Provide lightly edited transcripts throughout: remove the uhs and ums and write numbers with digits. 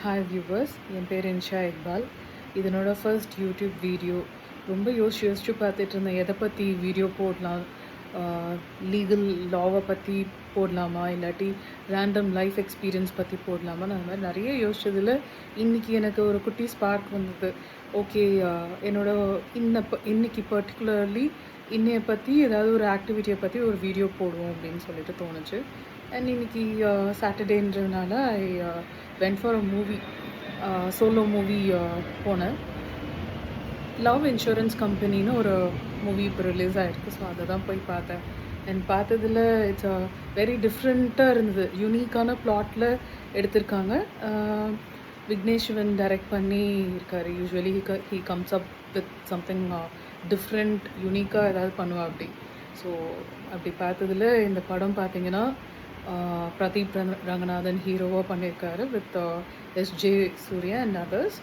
Hi viewers, என் பேர் இன்ஷா இக்பால். இது என்னோடய ஃபர்ஸ்ட் யூடியூப் வீடியோ. ரொம்ப யோசிச்சு பார்த்துட்டு இருந்தேன், எதை பற்றி வீடியோ போடலாம், லீகல் லாவை பற்றி போடலாமா, இல்லாட்டி ரேண்டம் லைஃப் எக்ஸ்பீரியன்ஸ் பற்றி போடலாமான்னு அந்த மாதிரி நிறைய யோசிச்சதில் இன்றைக்கி எனக்கு ஒரு குட்டி ஸ்பார்க் வந்தது. ஓகே, இன்னைக்கு பர்டிகுலர்லி இன்னைய பற்றி ஏதாவது ஒரு ஆக்டிவிட்டியை பற்றி ஒரு வீடியோ போடுவோம் அப்படின்னு சொல்லிட்டு தோணுச்சு. அண்ட் இன்னைக்கு சாட்டர்டேன்றதுனால I went for a movie, solo movie போனேன். லவ் இன்சூரன்ஸ் கம்பெனின்னு ஒரு மூவி இப்போ ரிலீஸ் ஆகிருக்கு. ஸோ அதை தான் போய் பார்த்தேன். அண்ட் பார்த்ததில் இட்ஸ் வெரி டிஃப்ரெண்ட்டாக இருந்தது. யூனிக்கான ப்ளாட்டில் எடுத்திருக்காங்க. விக்னேஷ் சிவன் டைரக்ட் பண்ணி இருக்கார். Usually he comes up with something different, யூனிக்காக ஏதாவது பண்ணுவா அப்படி. ஸோ அப்படி பார்த்ததில் இந்த படம் பார்த்திங்கன்னா பிரதீப் ரங்கநாதன் ஹீரோவாக பண்ணியிருக்காரு with SJ Suryah and others.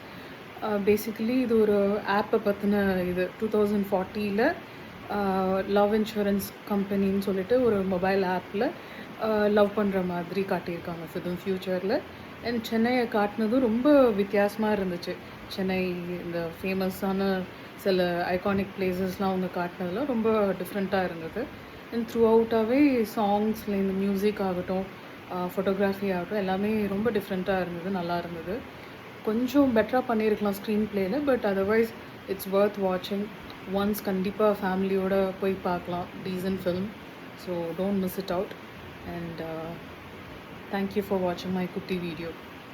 Basically இது ஒரு ஆப்பை பற்றின இது. 2040 லவ் இன்சூரன்ஸ் கம்பெனின்னு சொல்லிட்டு ஒரு மொபைல் ஆப்பில் லவ் பண்ணுற மாதிரி காட்டியிருக்காங்க ஃபிலிம் ஃப்யூச்சரில். அண்ட் சென்னையை காட்டினதும் ரொம்ப வித்தியாசமாக இருந்துச்சு. சென்னை இந்த ஃபேமஸான சில ஐகானிக் பிளேசஸ்லாம் அவங்க காட்டினதுலாம் ரொம்ப டிஃப்ரெண்ட்டாக இருந்தது. அண்ட் த்ரூ அவுட்டாகவே சாங்ஸில் இந்த மியூசிக் ஆகட்டும், ஃபோட்டோகிராஃபி ஆகட்டும், எல்லாமே ரொம்ப டிஃப்ரெண்ட்டாக இருந்தது, நல்லா இருந்தது. கொஞ்சம் பெட்டராக பண்ணியிருக்கலாம் ஸ்க்ரீன் பிளேயில், பட் அதர்வைஸ் இட்ஸ் வர்த் வாட்சிங். ஒன்ஸ் கண்டிப்பாக ஃபேமிலியோடு போய் பார்க்கலாம். Decent film. So don't miss it out. And thank you for வாட்சிங் மை குட்டி வீடியோ.